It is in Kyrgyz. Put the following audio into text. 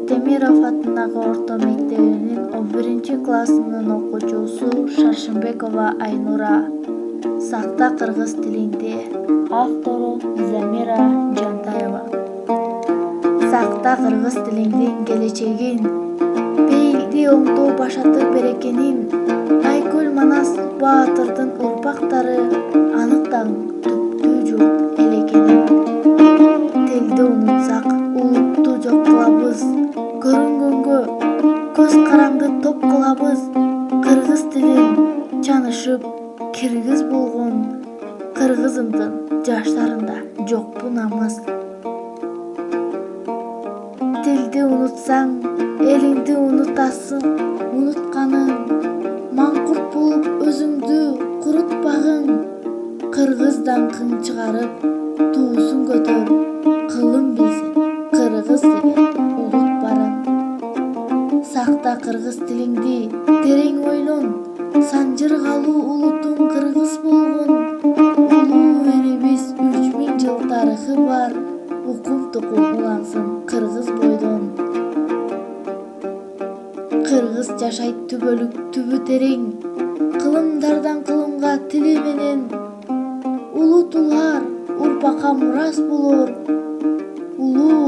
Темиров атындагы орто мектебинин 11-классынын окуучусу Шаршымбекова Айнура. Сакта кыргыз тилинде. Автору Замира Жантаева. Сакта кыргыз тилиңдин келечегин, бейилди оңдоо башатып берекенин, Айкөл Манас Баатырдын урпактары аныктаган түптүү журт эл экенин. Тилди унутсак, улутту жок кылабыз, көрүнгөнгө көз караңды топ кылабыз. Кыргыз тилин чанышып, киргиз болгон кыргызымдын жаштарында жокпу намыс. Тилди унутсаң, элиңди унутасың, унутканың. Маңкурт болуп өзүңдү курутпагың. Кыргыз даңкың чыгарып, туусун көтөр. Кылым билсин, кыргыз деген улут барын. Сакта кыргыз тилиңди, терең ойлон. Санжыргалуу улутуң кыргыз болгон. Улуу элибиз 3000 жыл тарыхы бар. Укум-тукум улансын кыргыз бойдон. Кыргыз жашайт түбөлүк түбү терең. Кылымдардан кылымга тили менен. Улут улар урпакка мурас болор. Улуу